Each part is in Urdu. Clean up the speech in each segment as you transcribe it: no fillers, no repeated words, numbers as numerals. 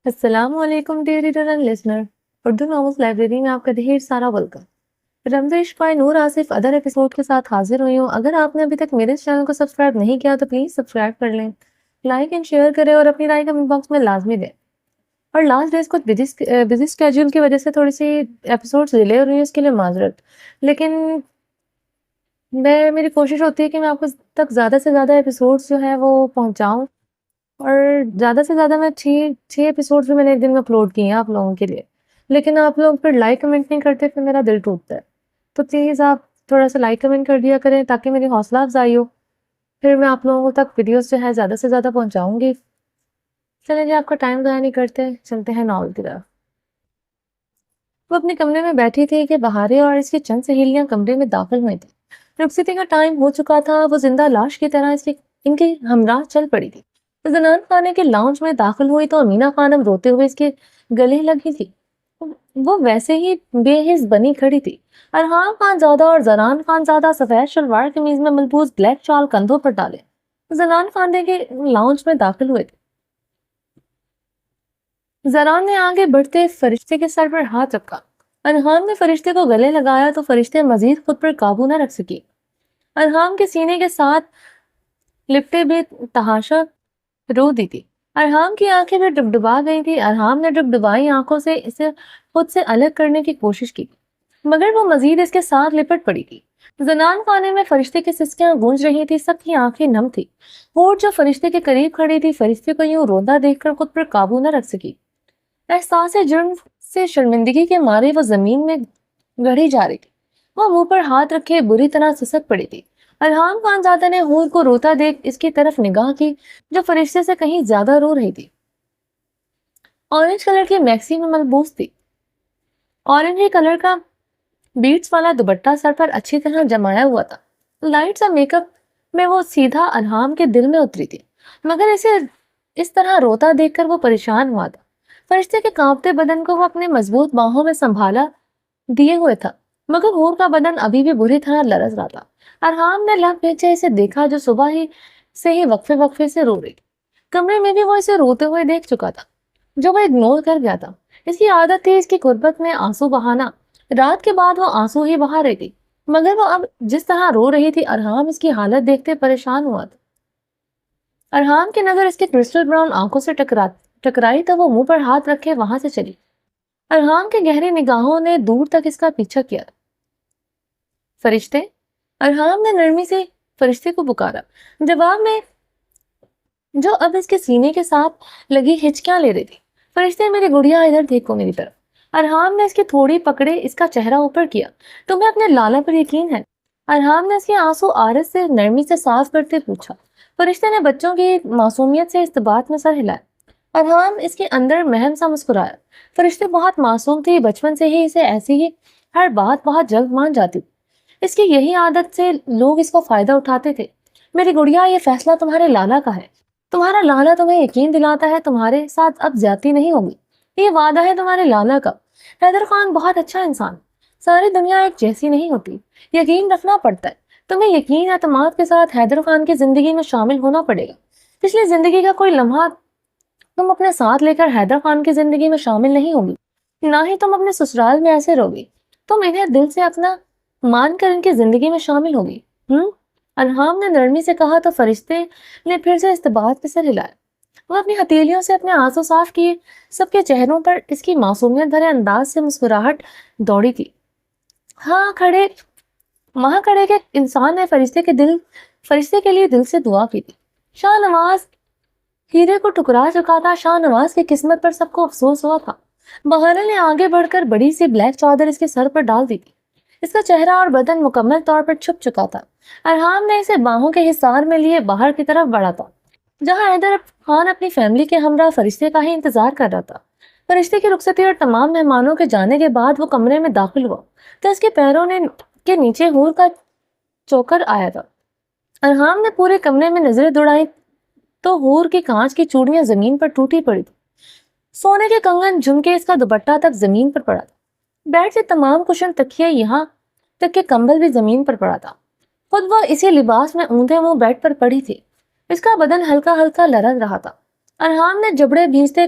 السلام علیکم dear reader and listener. Urdu novels library میں آپ کا ڈھیر سارا welcome. Ramzish by Noor Asif other episode کے ساتھ حاضر ہوئی ہوں. اگر آپ نے ابھی تک میرے اس چینل کو سبسکرائب نہیں کیا تو پلیز سبسکرائب کر لیں, لائک اینڈ شیئر کریں اور اپنی رائے کمنٹ باکس میں لازمی دیں. اور لاسٹ ڈیز کچھ بزی اسکیڈول کی وجہ سے تھوڑی سی ایپیسوڈس ڈیلے ہو رہی ہیں, اس کے لیے معذرت. لیکن میری کوشش ہوتی ہے کہ میں آپ کو تک زیادہ سے زیادہ ایپیسوڈس جو ہیں وہ پہنچاؤں, اور زیادہ سے زیادہ میں چھ ایپیسوڈز بھی میں نے ایک دن میں اپلوڈ کیے ہیں آپ لوگوں کے لیے. لیکن آپ لوگ پھر لائک کمنٹ نہیں کرتے, پھر میرا دل ٹوٹتا ہے. تو پلیز آپ تھوڑا سا لائک کمنٹ کر دیا کریں تاکہ میری حوصلہ افزائی ہو, پھر میں آپ لوگوں تک ویڈیوز جو ہے زیادہ سے زیادہ پہنچاؤں گی. چلیں جی, آپ کا ٹائم ضائع نہیں کرتے, چلتے ہیں ناول کی طرف. وہ اپنے کمرے میں بیٹھی تھی کہ بہارے اور اس کی چند سہیلیاں کمرے میں داخل ہوئی تھیں. رخصتی کا ٹائم ہو چکا تھا. وہ زندہ لاش کی طرح ان کے ہمراہ چل پڑی تھی. زنان خانے کے لاؤنج میں داخل ہوئی تو امینہ خانم روتے ہوئے اس کے گلے لگی تھی. وہ ویسے ہی بے حس بنی کھڑی تھی. ارحام خان زادہ اور زنان خان زادہ سفید شلوار قمیض میں ملبوس بلیک شال کندھوں پر ڈالے زنان خانے کے لاؤنج میں داخل ہوئے تھے. زنان نے آگے بڑھتے فرشتے کے سر پر ہاتھ رکھا. ارحام نے فرشتے کو گلے لگایا تو فرشتے مزید خود پر قابو نہ رکھ سکی. ارحام کے سینے کے ساتھ لپٹے بے تحاشا رو دی تھی. ارحام کی آنکھیں بھی ڈبڈبا گئی تھی. ارحام نے ڈبڈبائی آنکھوں سے اسے خود سے الگ کرنے کی کوشش کی, مگر وہ مزید اس کے ساتھ لپٹ پڑی تھی. زنان خانے میں فرشتے کی سسکیاں گونج رہی تھی. سب کی آنکھیں نم تھی. ہور جو فرشتے کے قریب کھڑی تھی فرشتے کو یوں روتا دیکھ کر خود پر قابو نہ رکھ سکی. احساس جرم سے شرمندگی کے مارے وہ زمین میں گڑھی جا رہی تھی. وہ منہ پر ہاتھ رکھے بری طرح سسک پڑی تھی. ارحام خان زادہ نے ہور کو روتا دیکھ اس کی طرف نگاہ کی جو فرشتے سے کہیں زیادہ رو رہی تھی. اورنج کلر کی میکسی میں ملبوس تھی. اورنجی کلر کا بیٹس والا دوپٹہ سر پر اچھی طرح جمایا ہوا تھا. لائٹ سا میک اپ میں وہ سیدھا ارحام کے دل میں اتری تھی, مگر اسے اس طرح روتا دیکھ کر وہ پریشان ہوا تھا. فرشتے کے کانپتے بدن کو وہ اپنے مضبوط باہوں میں سنبھالا دیے ہوئے تھا, مگر ہور کا بدن ابھی بھی بری طرح لرز رہا تھا. ارحام نے لب بھیجے اسے دیکھا جو صبح ہی سے ہی وقفے سے رو رہی. کمرے میں بھی وہ اسے روتے ہوئے دیکھ چکا تھا جو وہ اگنور کر گیا تھا. اس کی عادت تھی اس کی غربت میں آنسو بہانا. رات کے بعد وہ آنسو ہی بہا رہی تھی, مگر وہ اب جس طرح رو رہی تھی ارحام اس کی حالت دیکھتے پریشان ہوا تھا. ارحام کی نظر اس کے کرسٹل براؤن آنکھوں سے ٹکرائی تو وہ منہ پر ہاتھ رکھے وہاں سے چلی. ارحام کی گہری نگاہوں نے دور تک اس کا پیچھا کیا. فرشتے, ارحام نے نرمی سے فرشتے کو پکارا, جواب میں جو اب اس کے سینے کے ساتھ لگی ہچکیاں لے رہی تھی. فرشتے, میری گڑیا ادھر دیکھو میری طرف. ارحام نے اس کی تھوڑی پکڑے اس کا چہرہ اوپر کیا. تمہیں اپنے لالا پر یقین ہے؟ ارحام نے اس کی آنسو آرس سے نرمی سے صاف کرتے پوچھا. فرشتے نے بچوں کی معصومیت سے استبات میں سر ہلایا. ارحام اس کے اندر مہم سا مسکرایا. فرشتے بہت معصوم تھی, بچپن سے ہی اسے ایسی ہی ہر بات بہت جلد مان جاتی تھی. اس کی یہی عادت سے لوگ اس کو فائدہ اٹھاتے تھے. میری گڑیا, یہ فیصلہ تمہارے لالا کا ہے. تمہارا لالا تمہیں یقین دلاتا ہے تمہارے ساتھ اب زیادتی نہیں ہوگی. یہ وعدہ ہے تمہارے لالا کا. حیدر خان بہت اچھا انسان. ساری دنیا ایک جیسی نہیں ہوتی. یقین رکھنا پڑتا ہے. تمہیں یقین اعتماد کے ساتھ حیدر خان کی زندگی میں شامل ہونا پڑے گا. پچھلی زندگی کا کوئی لمحہ تم اپنے ساتھ لے کر حیدر خان کی زندگی میں شامل نہیں ہوگی, نہ ہی تم اپنے سسرال میں ایسے رہوگی. تم انہیں دل سے اپنا مان کر ان کی زندگی میں شامل ہوگی. ارحام نے نرمی سے کہا تو فرشتے نے پھر سے استبات پہ سر ہلایا. وہ اپنی ہتھیلیوں سے اپنے آنسو صاف کیے. سب کے چہروں پر اس کی معصومیت بھرے انداز سے مسکراہٹ دوڑی تھی. وہاں کھڑے کے انسان نے فرشتے کے لیے دل سے دعا کی تھی. شاہ نواز ہیرے کو ٹکرا چکا تھا. شاہ نواز کی قسمت پر سب کو افسوس ہوا تھا. بہارا نے آگے بڑھ کر بڑی سی بلیک چادر اس کے سر پر ڈال دی تھی. اس کا چہرہ اور بدن مکمل طور پر چھپ چکا تھا. ارحام نے اسے باہوں کے حصار میں لیے باہر کی طرف بڑھا تھا, جہاں حیدر خان اپنی فیملی کے ہمراہ فرشتے کا ہی انتظار کر رہا تھا. فرشتے کی رخصتی اور تمام مہمانوں کے جانے کے بعد وہ کمرے میں داخل ہوا تو اس کے پیروں کے نیچے ہور کا چوکر آیا تھا. ارحام نے پورے کمرے میں نظریں دوڑائی تو ہور کی کانچ کی چوڑیاں زمین پر ٹوٹی پڑی تھی. سونے کے کنگن جھمکے اس کا دوپٹہ تک زمین پر پڑا تھا. بیڈ سے تمام کشن تکیے یہاں تک کہ کمبل بھی زمین پر پڑا تھا. خود وہ اسی لباس میں اونھے منہ بیڈ پر پڑی تھی. اس کا بدن ہلکا ہلکا لرز رہا تھا. ارحام نے جبڑے بھیجتے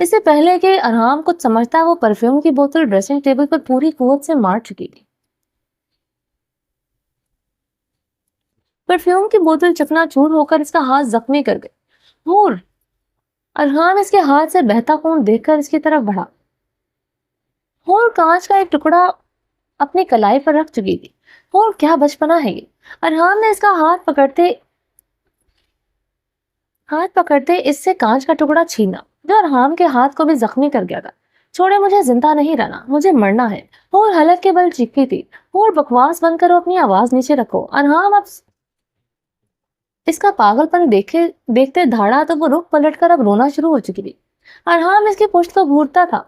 اس سے پہلے کہ ارحام کچھ سمجھتا وہ پرفیوم کی بوتل ڈریسنگ ٹیبل پر پوری قوت سے مار چکی تھی۔ پرفیوم کی بوتل چکنا چور ہو کر اس کا ہاتھ زخمی کر گئی۔ ہور! ارحام اس کے ہاتھ سے بہتا خون دیکھ کر اس کی طرف بڑھا۔ ہور کانچ کا ایک ٹکڑا اپنی کلائی پر رکھ چکی تھی۔ ہور کیا بچپنا ہے یہ! ارحام نے اس کا ہاتھ پکڑتے اس سے کانچ کا ٹکڑا چھینا جو ارحام کے ہاتھ کو بھی زخمی کر گیا تھا۔ چھوڑے، مجھے زندہ نہیں رہنا، مجھے مرنا ہے۔ ہور حلق کے بل چیختی تھی۔ ہور بکواس بند کرو، اپنی آواز نیچے رکھو۔ ارحام اب اس کا پاگل پن دیکھتے دھاڑا تو وہ رخ پلٹ کر اب رونا شروع ہو چکی تھی۔ ارحام اس کی پشت کو گھورتا تھا،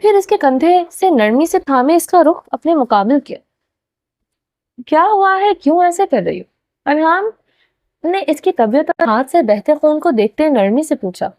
پھر اس کے کندھے سے نرمی سے تھامے اس کا رخ اپنے مقابل کیا۔ کیا ہوا ہے؟ کیوں ایسے کر رہی ہو؟ ارحام نے اس کی طبیعت اور ہاتھ سے بہتے خون کو دیکھتے نرمی سے پوچھا۔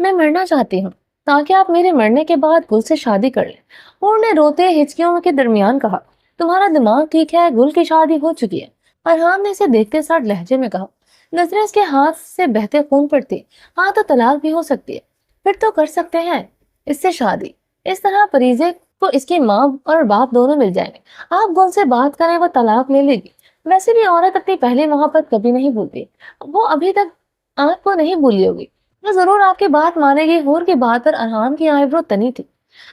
میں مرنا چاہتی ہوں تاکہ آپ میرے مرنے کے بعد گل سے شادی کر لیں۔ اور نے روتے ہچکیوں کے درمیان کہا، تمہارا دماغ ٹھیک ہے، گل کی شادی ہو چکی ہے۔ ارحام نے اسے دیکھتے سرد لہجے میں کہا۔ نظریں اس کے ہاتھ سے بہتے خون پر تھی۔ ہاں تو طلاق بھی ہو سکتی ہے، پھر تو کر سکتے ہیں اس سے شادی۔ اس طرح پریزے کو اس کی ماں اور باپ دونوں مل جائیں گے۔ آپ گل سے بات کریں، وہ طلاق لے لے گی۔ ویسے بھی عورت اپنی پہلی محبت کبھی نہیں بھولتی، وہ ابھی تک آپ کو نہیں بھولی ہوگی، وہ ضرور آپ کی بات مانے گی۔ ہور کی بات پر ارحام کی آئی برو تنی تھی۔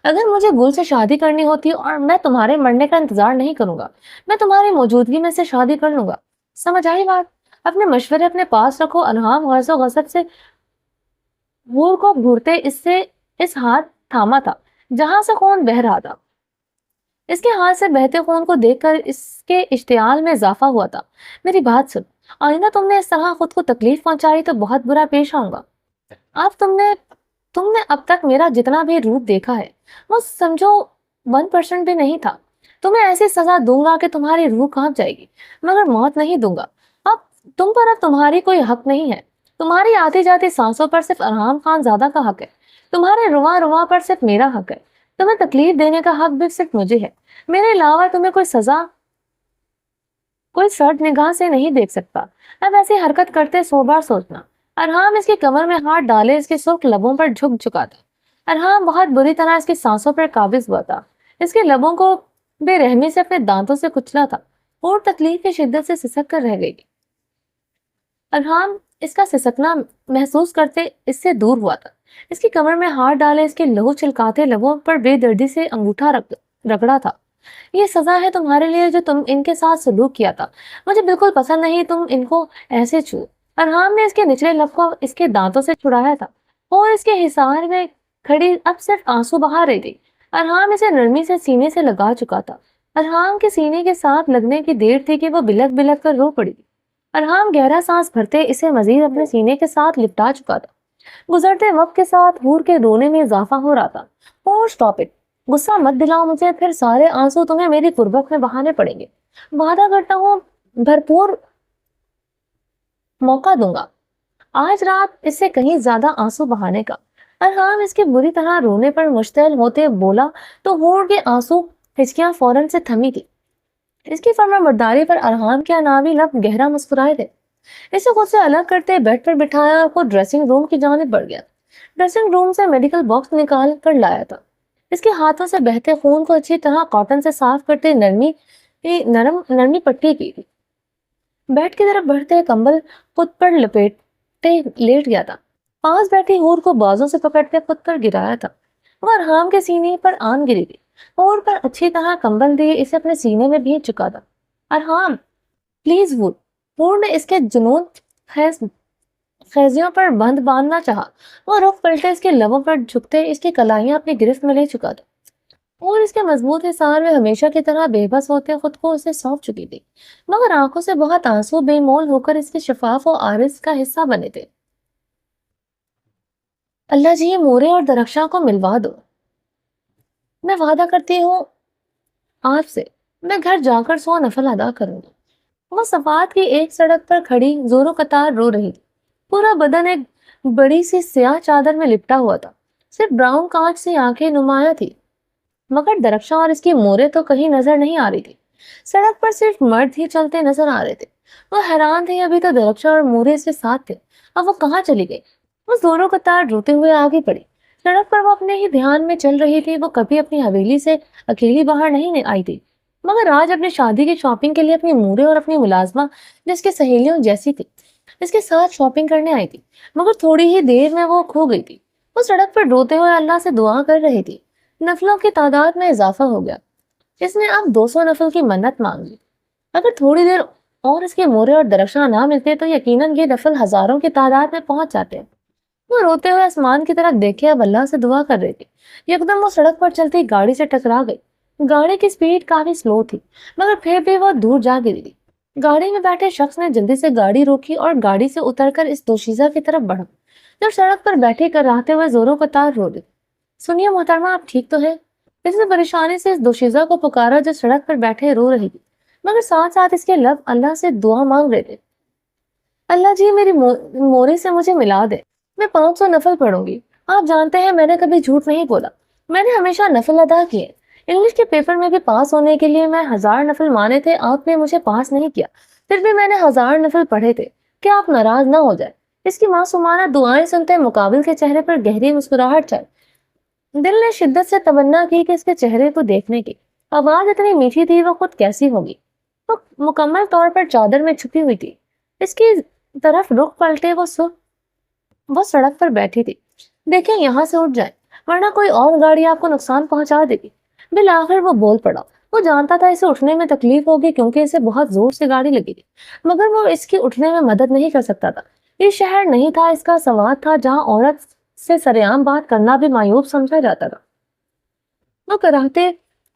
اگر مجھے گل سے شادی کرنی ہوتی اور میں تمہارے مرنے کا انتظار نہیں کروں گا، میں تمہاری موجودگی میں سے شادی کر لوں گا۔ سمجھ آئی بات؟ اپنے مشورے اپنے پاس رکھو۔ ارحام غرض و غصب سے ہور کو گھورتے اس ہاتھ تھاما تھا جہاں سے خون بہ رہا تھا۔ اس کے ہاتھ سے بہتے خون کو دیکھ کر اس کے اشتعال میں اضافہ ہوا تھا۔ میری بات سن، آئندہ تم نے اس طرح خود کو تکلیف پہنچائی تو بہت برا پیش آؤں گا۔ اب تم نے اب تک میرا جتنا بھی روپ دیکھا ہے وہ سمجھو 1% بھی نہیں تھا۔ تمہیں ایسی سزا دوں گا کہ تمہاری روح کانپ جائے گی، مگر موت نہیں دوں گا۔ اب تمہاری کوئی حق نہیں ہے۔ تمہاری آتی جاتی سانسوں پر صرف ارحام خان زادہ کا حق ہے، تمہارے رواں پر صرف میرا حق ہے، تمہیں تکلیف دینے کا حق بھی صرف مجھے ہے۔ میرے علاوہ تمہیں کوئی سزا کوئی سرد نگاہ سے نہیں دیکھ سکتا۔ اب ایسی حرکت کرتے 100 بار سوچنا۔ ارحام اس کی کمر میں ہاتھ ڈالے اس کے سرخ لبوں پر جھک چکا تھا۔ ارحام بہت بری طرح اس کی سانسوں پر قابض ہوا تھا، اس کے لبوں کو بے رحمی سے اپنے دانتوں سے کچلا تھا اور تکلیف کی شدت سے سسک کر رہ گئی۔ ارحام اس کا سسکنا محسوس کرتے اس سے دور ہوا تھا، اس کی کمر میں ہاتھ ڈالے اس کے لہو چھلکاتے لبوں پر بے دردی سے انگوٹھا رگڑا تھا۔ یہ سزا ہے تمہارے لیے جو تم ان کے ساتھ سلوک کیا تھا، مجھے بالکل پسند نہیں تم ان کو ایسے چھو۔ ارحام نے اس کے نچلے لب کو اس کے دانتوں سے چھڑایا تھا اور اس کے حصار میں کھڑی اب صرف آنسو بہا رہی تھی۔ ارحام اسے نرمی سے سینے سے لگا چکا تھا۔ ارحام کے سینے کے ساتھ لگنے کی دیر تھی کہ وہ بلک بلک کر رو پڑی تھی۔ ارحام گہرا سانس بھرتے اسے مزید اپنے سینے کے ساتھ لپٹا چکا تھا۔ گزرتے وقت کے ساتھ ہور کے رونے میں اضافہ ہو رہا تھا۔ اور سٹاپ اٹ، غصہ مت دلاؤ مجھے، پھر سارے آنسو تمہیں میری قربت میں بہانے پڑیں گے۔ وعدہ کرتا ہوں بھرپور موقع دوں گا آج رات اس سے کہیں زیادہ آنسو بہانے کا۔ ارحام اس کے بری طرح رونے پر مشتعل ہوتے بولا تو ہور کے آنسو ہچکیاں فوراً سے تھمی تھی۔ اس کی فرما برداری پر ارحام کے اناوی لب گہرا مسکرائے تھے۔ اسے خود سے الگ کرتے بیڈ پر بٹھایا اور خود ڈریسنگ روم کی جانب بڑھ گیا۔ ڈریسنگ روم سے میڈیکل باکس نکال کر لایا تھا۔ اس کے ہاتھوں سے بہتے خون کو اچھی طرح کاٹن سے صاف کرتے نرمی پٹی کی تھی۔ بیڈ کی طرف بڑھتے کمبل خود پر لپیٹے لیٹ گیا تھا۔ پاس بیٹھی ہور کو بازوں سے پکڑتے خود پر گرایا تھا۔ وہ ارحام کے سینے پر آن گری تھی۔ ہور پر اچھی طرح کمبل دیے اسے اپنے سینے میں بھیج چکا تھا۔ ارحام پلیز ہور نے اس کے جنون خیزیوں پر بند باندھنا چاہا۔ وہ رخ پلٹے اس کے لبوں پر جھکتے اس کی کلائیاں اپنی گرفت میں لے چکا تھا اور اس کے مضبوط حصار میں ہمیشہ کی طرح بے بس ہوتے خود کو اسے سونپ چکی تھی، مگر آنکھوں سے بہت آنسو بے مول ہو کر اس کے شفاف و عارض کا حصہ بنے تھے۔ اللہ جی، یہ مورے اور درخشاں کو ملوا دو۔ میں وعدہ کرتی ہوں آپ سے میں گھر جا کر 100 نفل ادا کروں گی۔ وہ صفات کی ایک سڑک پر کھڑی زورو قطار رو رہی تھی۔ پورا بدن ایک بڑی سی سیاہ چادر میں لپٹا ہوا تھا، صرف براؤن کانچ سے آنکھیں نمایاں تھی، مگر درخشاں اور اس کی مورے تو کہیں نظر نہیں آ رہی تھی۔ سڑک پر صرف مرد ہی چلتے نظر آ رہے تھے۔ وہ حیران تھی، ابھی تو درخشاں اور مورے اس کے ساتھ تھے، اب وہ کہاں چلی گئی؟ وہ زوروں کا تار روتے ہوئے آگے بڑھی۔ سڑک پر وہ اپنے ہی دھیان میں چل رہی تھی۔ وہ کبھی اپنی حویلی سے اکیلی باہر نہیں آئی تھی، مگر آج اپنی شادی کی شاپنگ کے لیے اپنی مورے اور اپنی ملازمہ جس کی سہیلیوں جیسی تھی اس کے ساتھ شاپنگ کرنے آئی تھی۔ مگر تھوڑی ہی دیر میں وہ کھو گئی تھی۔ وہ سڑک پر روتے ہوئے اللہ سے دعا کر رہی تھی۔ نفلوں کی تعداد میں اضافہ ہو گیا۔ اس نے اب 200 نفل کی منت مانگ لی۔ اگر تھوڑی دیر اور اس کے مورے اور درخشاں نہ ملتے تو یقیناً یہ نفل ہزاروں کی تعداد میں پہنچ جاتے ہیں۔ وہ روتے ہوئے آسمان کی طرف دیکھے، اب اللہ سے دعا کر رہی تھی۔ یکدم وہ سڑک پر چلتی گاڑی سے ٹکرا گئی۔ گاڑی کی سپیڈ کافی سلو تھی، مگر پھر بھی وہ دور جا گری تھی۔ گاڑی میں بیٹھے شخص نے جلدی سے گاڑی روکی اور گاڑی سے اتر کر اس دوشیزہ کی طرف بڑھا جو سڑک پر بیٹھے کراہتے ہوئے زوروں کا تار رو رہی۔ سنیے محترمہ، آپ ٹھیک تو ہے؟ اس نے پریشانی سے اس دوشیزہ کو پکارا جو سڑک پر بیٹھے رو رہی تھی، مگر ساتھ ساتھ اس کے لب اللہ سے دعا مانگ رہے تھے۔ اللہ جی، میری مورے سے مجھے ملا دے، میں 500 نفل پڑھوں گی۔ آپ جانتے ہیں میں نے کبھی جھوٹ نہیں بولا، میں نے ہمیشہ نفل ادا کیے۔ انگلش کے پیپر میں بھی پاس ہونے کے لیے میں 1000 نفل مانے تھے، آپ نے مجھے پاس نہیں کیا، پھر بھی میں نے 1000 نفل پڑھے تھے، کیا آپ ناراض نہ ہو جائے؟ اس کی معصومانہ دعائیں سنتے مقابل کے چہرے پر گہری مسکراہٹ چڑھی۔ دل نے شدت سے تمنا کی کہ اس کے چہرے کو دیکھنے کی۔ آواز اتنی میٹھی تھی، وہ خود کیسی ہوگی؟ وہ مکمل طور پر چادر میں چھپی ہوئی تھی۔ اس کی طرف رخ پلٹے وہ سڑک پر بیٹھی تھی۔ دیکھیں یہاں سے اٹھ جائیں، ورنہ کوئی اور گاڑی آپ کو نقصان پہنچا دے گی۔ بالآخر وہ بول پڑا۔ وہ جانتا تھا اسے اٹھنے میں تکلیف ہوگی کیونکہ اسے بہت زور سے گاڑی لگی تھی، مگر وہ اس کی اٹھنے میں مدد نہیں کر سکتا تھا۔ یہ شہر نہیں تھا اس کا سواد تھا جہاں عورت سے سرعام بات کرنا بھی معیوب سمجھا جاتا تھا۔ وہ کراہتے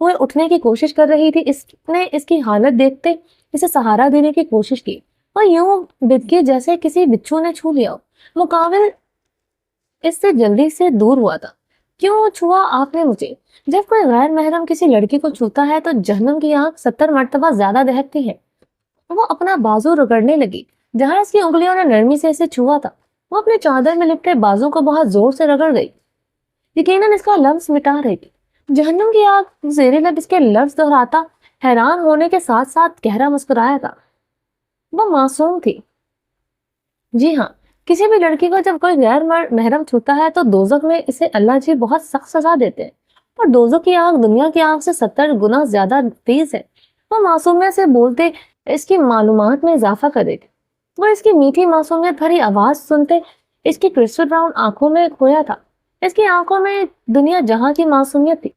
ہوئے اٹھنے کی کوشش کر رہی تھی۔ اس نے اس کی حالت دیکھتے اسے سہارا دینے کی کوشش کی، اور یوں بدکی جیسے کسی بچھو نے چھو لیا ہو۔ مقابل اس سے جلدی سے دور ہوا تھا۔ کیوں چھوا آپ نے مجھے؟ جب کوئی غیر محرم کسی لڑکی کو چھوتا ہے تو جہنم کی آگ 70 مرتبہ زیادہ دہکتی ہے۔ وہ اپنا بازو رگڑنے لگی جہاں اس کی انگلیوں نے نرمی سے اسے چھوا تھا۔ وہ اپنے چادر میں لپٹے بازو کو بہت زور سے رگڑ گئی، یقیناً اس کا لفظ مٹا رہی تھی۔ جہنم کی آگ زیر لب اس کے لفظ دہراتا حیران ہونے کے ساتھ ساتھ گہرا مسکرایا تھا۔ وہ معصوم تھی۔ جی ہاں، کسی بھی لڑکی کو جب کوئی غیر محرم چھوتا ہے تو دوزخ میں اسے اللہ جی بہت سخت سزا دیتے ہیں، اور دوزخ کی آگ دنیا کی آگ سے 70 گنا زیادہ تیز ہے۔ وہ معصومیت سے بولتے اس کی معلومات میں اضافہ کر رہے تھے۔ وہ اس کی میٹھی معصومیت بھری آواز سنتے اس کی کرسٹل براؤن آنکھوں میں کھویا تھا۔ اس کی آنکھوں میں دنیا جہاں کی معصومیت تھی۔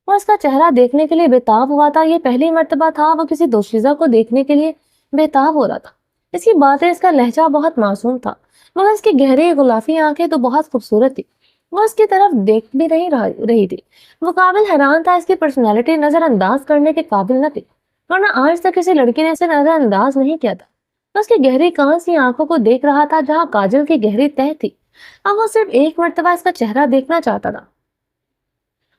وہ اس کا چہرہ دیکھنے کے لیے بےتاب ہوا تھا۔ یہ پہلی مرتبہ تھا وہ کسی دوشیزہ کو دیکھنے کے لیے بےتاب ہو رہا تھا۔ اس کی باتیں، اس کا لہجہ بہت معصوم تھا، مگر اس کی گہری غلافی آنکھیں تو بہت خوبصورت تھی۔ وہ اس کی طرف دیکھ بھی رہی تھی۔ مقابل حیران تھا، اس کی پرسنالٹی نظر انداز کرنے کے قابل نہ تھی، ورنہ آج تک کسی لڑکی نے اسے نظر انداز نہیں کیا تھا۔ تو اس کی گہری کان سی آنکھوں کو دیکھ رہا تھا جہاں کاجل کی گہری تہ تھی۔ اب وہ صرف ایک مرتبہ اس کا چہرہ دیکھنا چاہتا تھا۔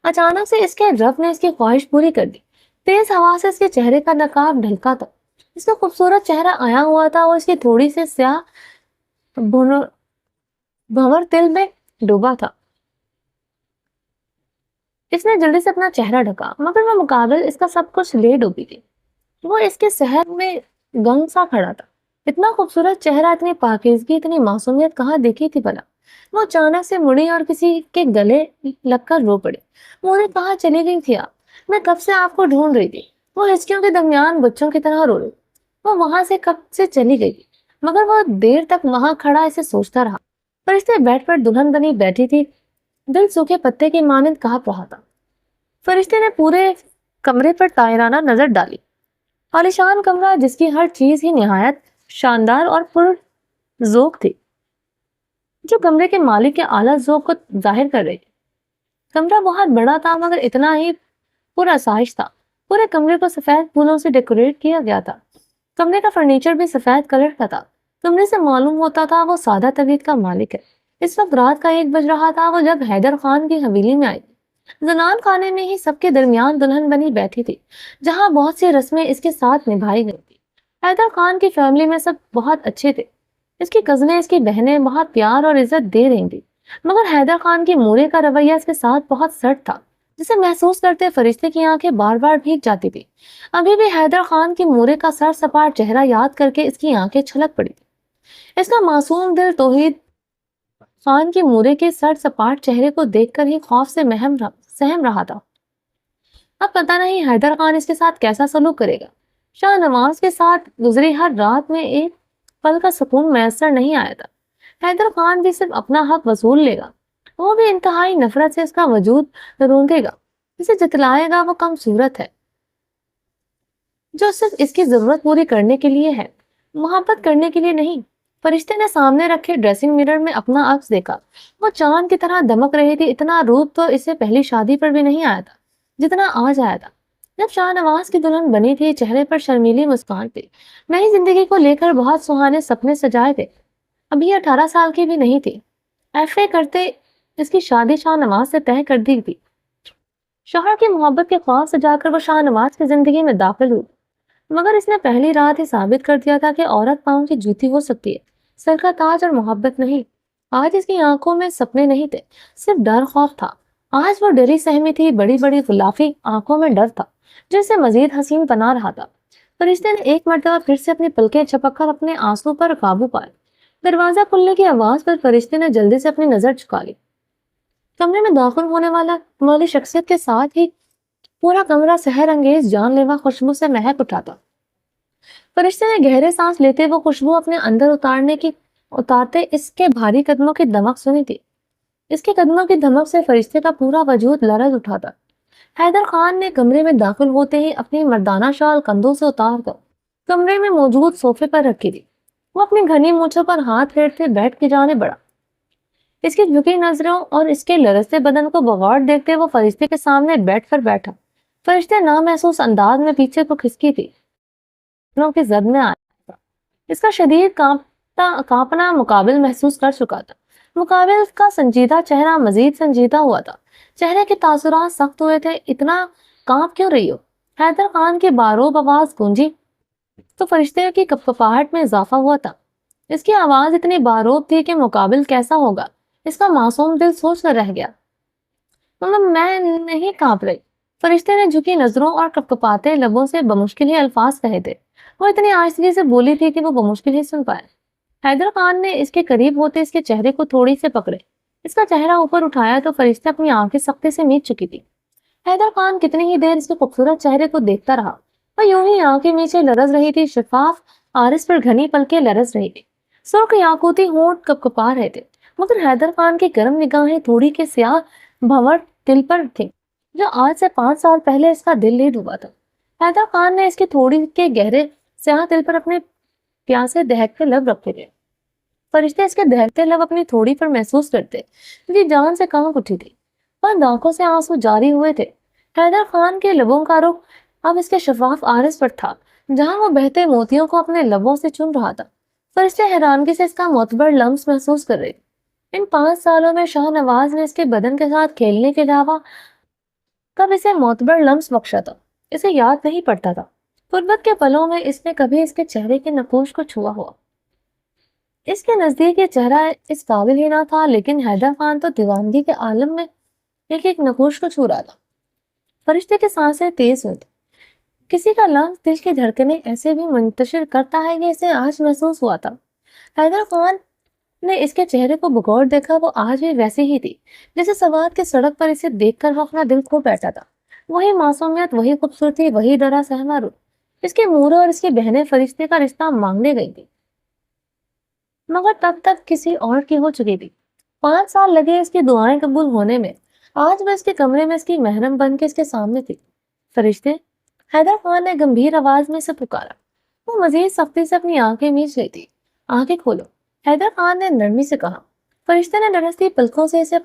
اچانک سے اس کے رب نے اس کی خواہش پوری کر دی۔ تیز ہوا سے اس کے چہرے کا نقاب ڈھلکا تھا۔ اس کا خوبصورت چہرہ آیا ہوا تھا اور اس کی تھوڑی سی سیاہ بھنور تل میں ڈوبا تھا۔ اس نے جلدی سے اپنا چہرہ ڈھکا، مگر وہ مقابل اس کا سب کچھ لے ڈوبی تھی۔ وہ اس کے صحت میں گنگ سا کھڑا تھا۔ اتنا خوبصورت چہرہ، اتنی پاکیزگی، اتنی معصومیت کہاں دیکھی تھی بھلا؟ وہ اچانک سے مڑی اور کسی کے گلے لگ کر رو پڑی۔ مجھے کہاں چلی گئی تھی آپ؟ میں کب سے آپ کو ڈھونڈ رہی تھی۔ وہ ہچکیوں کے درمیان بچوں کی طرح رو رہی۔ وہ وہاں سے کب سے چلی گئی تھی، مگر وہ دیر تک وہاں کھڑا اسے سوچتا رہا۔ فرشتے بیڈ پر دلہن بنی بیٹھی تھی، دل سوکھے پتے کی مانند کانپ رہا تھا۔ فرشتے نے پورے کمرے پر طائرانہ نظر ڈالی۔ عالیشان کمرہ جس کی ہر چیز ہی نہایت شاندار اور پر ذوق تھی، جو کمرے کے مالک کے اعلیٰ ذوق کو ظاہر کر رہی تھی۔ کمرہ بہت بڑا تھا مگر اتنا ہی پر آسائش تھا۔ پورے کمرے کو سفید پھولوں سے ڈیکوریٹ کیا گیا تھا۔ کمرے کا فرنیچر بھی سفید کلر کا تھا۔ کمرے سے معلوم ہوتا تھا وہ سادہ طبیعت کا مالک ہے۔ اس وقت رات کا 1 بج رہا تھا وہ جب حیدر خان کی حویلی میں آئی۔ زنان خانے میں ہی سب کے درمیان دلہن بنی بیٹھی تھی، جہاں بہت سی رسمیں اس کے ساتھ نبھائی گئی تھی۔ حیدر خان کی فیملی میں سب بہت اچھے تھے۔ اس کی کزنیں، اس کی بہنیں بہت پیار اور عزت دے رہی تھی، مگر حیدر خان کی مورے کا رویہ اس کے ساتھ بہت سخت تھا، جسے محسوس کرتے فرشتے کی آنکھیں بار بار بھیگ جاتی تھی۔ ابھی بھی حیدر خان کی مورے کا سر سپاٹ چہرہ یاد کر کے اس کی آنکھیں چھلک پڑی تھی۔ اس کا معصوم دل توحید خان کی مورے کے سر سپاٹ چہرے کو دیکھ کر ہی خوف سے سہم رہا تھا۔ اب پتہ نہیں حیدر خان اس کے ساتھ کیسا سلوک کرے گا۔ شاہ نواز کے ساتھ گزری ہر رات میں ایک پل کا سکون میسر نہیں آیا تھا۔ حیدر خان بھی صرف اپنا حق وصول لے گا، وہ بھی انتہائی نفرت سے اس کا وجود رونگے گا، اسے جتلائے گا وہ کم صورت ہے جو صرف اس کی ضرورت پوری کرنے کے لیے ہے، محبت کرنے کے لیے نہیں۔ فرشتے نے سامنے رکھے ڈریسنگ میرر میں اپنا عکس دیکھا، وہ چاند کی طرح دمک رہی تھی۔ اتنا روپ تو اسے پہلی شادی پر بھی نہیں آیا تھا جتنا آج آیا تھا، جب شاہ نواز کی دلہن بنی تھی۔ چہرے پر شرمیلی مسکان تھی، نئی زندگی کو لے کر بہت سہانے سپنے سجائے تھے۔ ابھی 18 سال کی بھی نہیں تھی، ایف اے کرتے اس کی شادی شاہ نواز سے طے کر دی تھی۔ شوہر کی محبت کے خواب سجا کر وہ شاہ نواز کی زندگی میں داخل ہوئی، مگر اس نے پہلی رات ہی ثابت کر دیا تھا کہ عورت پاؤں کی جوتی ہو سکتی ہے، سر کا تاج اور محبت نہیں۔ آج اس کی آنکھوں میں سپنے نہیں تھے، صرف ڈر خوف تھا۔ آج وہ ڈری سہمی تھی، بڑی بڑی غلافی آنکھوں میں ڈر تھا جو اسے مزید حسین بنا رہا تھا۔ فرشتے نے ایک مرتبہ پھر سے اپنی پلکیں چھپک کر اپنے آنسوں پر قابو پایا۔ دروازہ کھلنے کی آواز پر فرشتے نے جلدی سے اپنی نظر جھکا لی۔ کمرے میں داخل ہونے والی شخصیت کے ساتھ ہی پورا کمرہ سحر انگیز جان لیوا خوشبو سے مہک اٹھا تھا۔ فرشتے نے گہرے سانس لیتے وہ خوشبو اپنے اندر اتارتے اس کے بھاری قدموں کی دمک سنی تھی۔ اس کے قدموں کی دھمک سے فرشتے کا پورا وجود لرز اٹھا تھا۔ حیدر خان نے کمرے میں داخل ہوتے ہی اپنی مردانہ شال کندھوں سے اتار کر کمرے میں موجود صوفے پر رکھی تھی۔ وہ اپنی گھنی مونچھوں پر ہاتھ پھیرتے بیٹھ کی جانب بڑھا۔ اس کی جھکی نظروں اور اس کے لرزتے بدن کو بغور دیکھتے وہ فرشتے کے سامنے بیٹھ کر بیٹھا۔ فرشتے نامحسوس انداز میں پیچھے کو کھسکی تھی، کی زد میں آیا تھا۔ اس کا شدید کانپنا مقابل محسوس کر چکا تھا۔ مقابل کا سنجیدہ چہرہ مزید سنجیدہ ہوا تھا، چہرے کے تاثرات سخت ہوئے تھے۔ اتنا کانپ کیوں رہی ہو؟ حیدر خان کی باروب آواز گونجی تو فرشتے کی کپکپاہٹ میں اضافہ ہوا تھا۔ اس کی آواز اتنی باروب تھی کہ مقابل کیسا ہوگا اس کا معصوم دل سوچ کر رہ گیا۔ میں نہیں کانپ رہی، فرشتے نے جھکی نظروں اور کپکپاتے لبوں سے بمشکل ہی الفاظ کہے تھے۔ وہ اتنی آہستگی سے بولی تھی کہ وہ بمشکل ہی سن پائے۔ حیدر خان نے اس کے قریب ہوتے اس کے چہرے کو تھوڑی سے پکڑے، اس کا چہرہ اوپر اٹھایا تو فرشتے اپنی آنکھیں سختی سے میچ چکی تھی۔ حیدر خان کتنی ہی دیر اس کے خوبصورت چہرے کو دیکھتا رہا، وہ یوں ہی آنکھیں نیچے لرز رہی تھی، شفاف آرس پر گھنی پلکیں لرز رہی تھی، سرخ یاقوتی ہونٹ کپکپا رہے تھے، مگر حیدر خان کی گرم نگاہیں تھوڑی کے سیاہ بھنور دل پر تھیں جو آج سے 5 سال پہلے اس کا دل لے ڈوبا تھا۔ حیدر خان نے اس کی تھوڑی کے گہرے سیاہ دل پر اپنے پیاسے دہکتے لب رکھے تھے۔ فرشتے اس کے دہکتے لب اپنی تھوڑی پر محسوس کرتے جی جان سے کانپ اٹھی تھی، پر آنکھوں سے آنسو جاری ہوئے تھے۔ حیدر خان کے لبوں کا رخ اب اس کے شفاف آرس پر تھا جہاں وہ بہتے موتیوں کو اپنے لبوں سے چن رہا تھا۔ فرشتے حیرانگی سے اس کا معتبر لمس محسوس کر رہے تھے۔ ان 5 سالوں میں شاہ نواز نے اس کے بدن کے ساتھ کھیلنے کے علاوہ کب اسے معتبر لمس بخشا تھا اسے یاد نہیں پڑتا تھا۔ قربت کے پلوں میں اس نے کبھی اس کے چہرے کے نقوش کو چھوا ہوا۔ اس کے نزدیک یہ چہرہ اس قابل ہی نہ تھا، لیکن حیدر خان تو دیوانگی کے عالم میں ایک ایک نقوش کو چھو رہا تھا۔ فرشتے کے سانسیں تیز ہوئی تھی۔ کسی کا لمس دل کی دھڑکنیں ایسے بھی منتشر کرتا ہے کہ اسے آج محسوس ہوا تھا۔ حیدر خان نے اس کے چہرے کو بغور دیکھا، وہ آج بھی ویسی ہی تھی جیسے سوات کی سڑک پر اسے دیکھ کر وہ اپنا دل کھو بیٹھا تھا۔ وہی معصومیت، وہی خوبصورتی، وہی ڈرا سہما روح۔ اس کی موروں اور اس کی بہنیں فرشتے کا رشتہ مانگنے گئی تھی، مگر تب تک کسی اور کی ہو چکی تھی۔ 5 سال لگے اس کی دعائیں قبول ہونے میں۔ آج وہ اس کے کمرے میں اس کی محرم بن کے اس کے سامنے تھی۔ فرشتے، حیدر خان نے گمبھیر آواز میں اسے پکارا۔ وہ مزید سختی سے اپنی آنکھیں میچ رہی تھی۔ آنکھیں کھولو، حیدر خان نے نرمی سے کہا۔ فرشتے نے لرزتی پلکوں سے اسے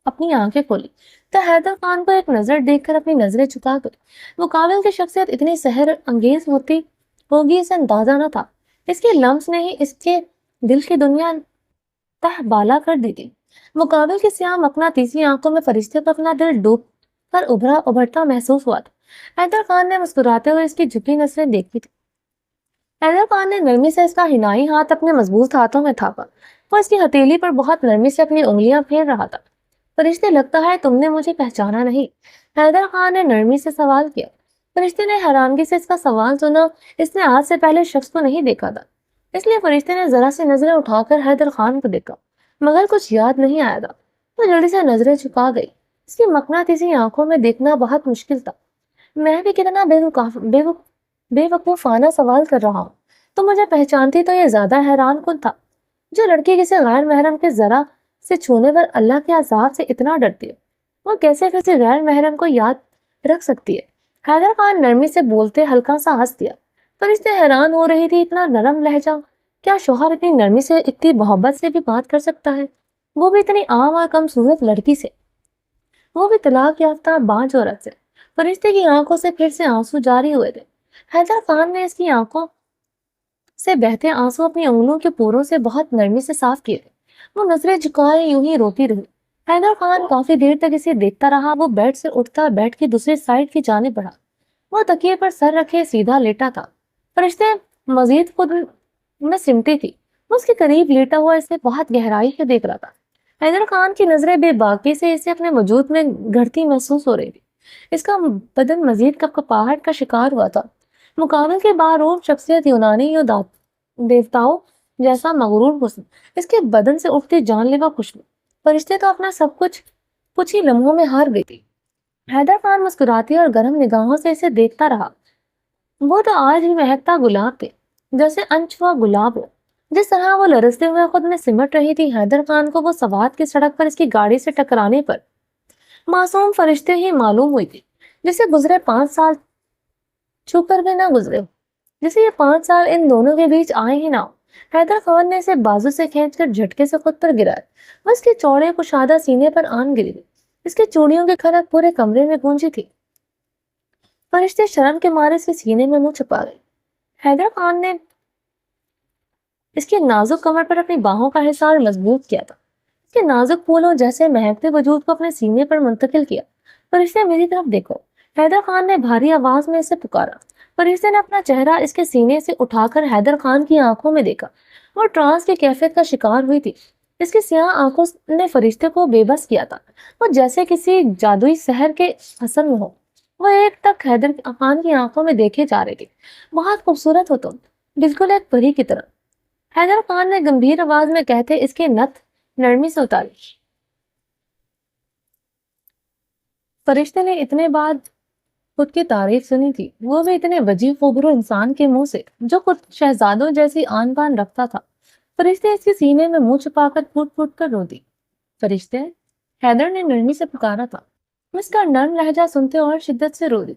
اپنی آنکھیں کھولی تو حیدر خان کو ایک نظر دیکھ کر اپنی نظریں جھکا کر مقابل کی شخصیت اتنی سحر انگیز ہوگی اسے اندازہ نہ تھا۔ اس کے لمس نے ہی اس کے دل کی دنیا تہ بالا کر دی تھی۔ مقابل کی سیاہ مقناطیسی آنکھوں میں فرشتے کو اپنا دل ڈوب کر ابھرتا محسوس ہوا تھا۔ حیدر خان نے مسکراتے ہوئے اس کی جھکی نظریں دیکھی تھی۔ حیدر خان نے نرمی سے اس کا حنائی ہاتھ اپنے مضبوط ہاتھوں میں تھاپا۔ وہ اس کی ہتھیلی پر بہت نرمی سے اپنی انگلیاں پھیر رہا تھا۔ فرشتے، لگتا ہے تم نے مجھے پہچانا نہیں، حیدر خان نے نرمی سے سوال کیا۔ فرشتے نے حیرانگی سے اس کا سوال سنا، اس نے آج سے پہلے شخص کو نہیں دیکھا تھا، اس لیے فرشتے نے ذرا سی نظریں اٹھا کر حیدر خان کو دیکھا۔ مگر کچھ یاد نہیں آیا تھا۔ وہ جلدی سے نظریں چھپا گئی۔ اس کی مقناطیسی آنکھوں میں دیکھنا بہت مشکل تھا۔ میں بھی کتنا بے وقوفانہ سوال کر رہا ہوں، تو مجھے پہچانتی تو یہ زیادہ حیران کن تھا۔ جو لڑکی کسی غیر محرم کے ذرا سے چھونے پر اللہ کے عذاب سے اتنا ڈرتی ہے، وہ کیسے کسی غیر محرم کو یاد رکھ سکتی ہے؟ حیدر خان نرمی سے بولتے ہلکا سا ہنس دیا۔ فرشتے حیران ہو رہی تھی، اتنا نرم لہجہ، کیا شوہر اتنی نرمی سے، اتنی محبت سے بھی بات کر سکتا ہے؟ وہ بھی اتنی عام اور کم صورت لڑکی سے، وہ بھی طلاق یافتہ بانجھ عورت سے۔ فرشتے کی آنکھوں سے پھر سے آنسو جاری ہوئے تھے۔ حیدر خان نے اس کی آنکھوں سے بہتے آنسو اپنی انگلیوں کے پوروں سے بہت نرمی سے صاف کیے تھے۔ وہ نظریں جھکائے یوں ہی روتی رہی۔ حیدر خان کافی دیر تک اسے دیکھتا رہا۔ وہ بیڈ سے اٹھتا بیڈ کی دوسری سائڈ کی جانب بڑھا۔ وہ تکیے پر سر رکھے سیدھا لیٹا تھا۔ فرشتے مزید خود میں سمٹی تھی۔ وہ اس کے قریب لیٹا ہوا اسے بہت گہرائی سے دیکھ رہا تھا۔ حیدر خان کی نظریں بے باکی سے اسے اپنے وجود میں گھڑتی محسوس ہو رہی تھی۔ اس کا بدن مزید کپکپاہٹ کا شکار ہوا تھا۔ مقابل کے باروب شخصیت، یونانی یا دیوتاؤں جیسا مغرور حسن، اس کے بدن سے اٹھتی جان لیوا خوشبو۔ فرشتے تو اپنا سب کچھ ہی لمحوں میں ہار گئی تھی۔ حیدر خان مسکراتی اور گرم نگاہوں سے اسے دیکھتا رہا۔ وہ تو آج بھی مہکتا گلاب تھے، جیسے انچوا گلاب ہو۔ جس طرح وہ لرزتے ہوئے خود میں سمٹ رہی تھی، حیدر خان کو وہ سوات کی سڑک پر اس کی گاڑی سے ٹکرانے پر معصوم فرشتے ہی معلوم ہوئی تھی، جسے گزرے 5 سال چھو کر بھی نہ گزرے، جسے یہ 5 سال ان دونوں کے بیچ آئے ہی نہ ہو۔ حیدر خان نے اسے بازو سے کھینچ کر جھٹکے سے خود پر گرایا۔ وہ اس کے چوڑے کشادہ سینے پر آن گری تھی۔ اس کے چوڑیوں کی کھڑک پورے کمرے میں گونجی تھی۔ فرشتے شرم کے مارے سے سینے میں منہ چھپا گئے۔ حیدر خان نے اس کے نازک کمر پر اپنی باہوں کا حصار مضبوط کیا تھا، اس کے نازک پھولوں جیسے مہکتے وجود کو اپنے سینے پر منتقل کیا۔ فرشتے میری طرف دیکھو، حیدر خان نے بھاری آواز میں اسے پکارا۔ فرشتے نے اپنا چہرہ اس کے سینے سے اٹھا کر حیدر خان کی آنکھوں میں دیکھا۔ وہ ٹرانس کی کیفیت کا شکار ہوئی تھی۔ اس کی سیاہ آنکھوں نے فرشتے کو بے بس کیا تھا، وہ جیسے کسی جادوئی سحر کے اثر میں ہو۔ وہ ایک تک حیدر خان کی آنکھوں میں دیکھے جا رہے تھے۔ بہت خوبصورت ہو تم، بالکل ایک پری کی طرح، حیدر خان نے گمبھیر آواز میں کہتے اس کے نتھ نرمی سے اتاری۔ فرشتے نے اتنے بعد خود کی تعریف سنی تھی، وہ بھی اتنے وجیح خوبرو انسان کے منہ سے جو خود شہزادوں جیسی آن بان رکھتا تھا۔ فرشتے اس کے سینے میں منہ چھپا کر پھوٹ پھوٹ کر رو دی۔ فرشتے، حیدر نے نرمی سے پکارا تھا۔ اس کا نرم لہجہ سنتے اور شدت سے رو دی۔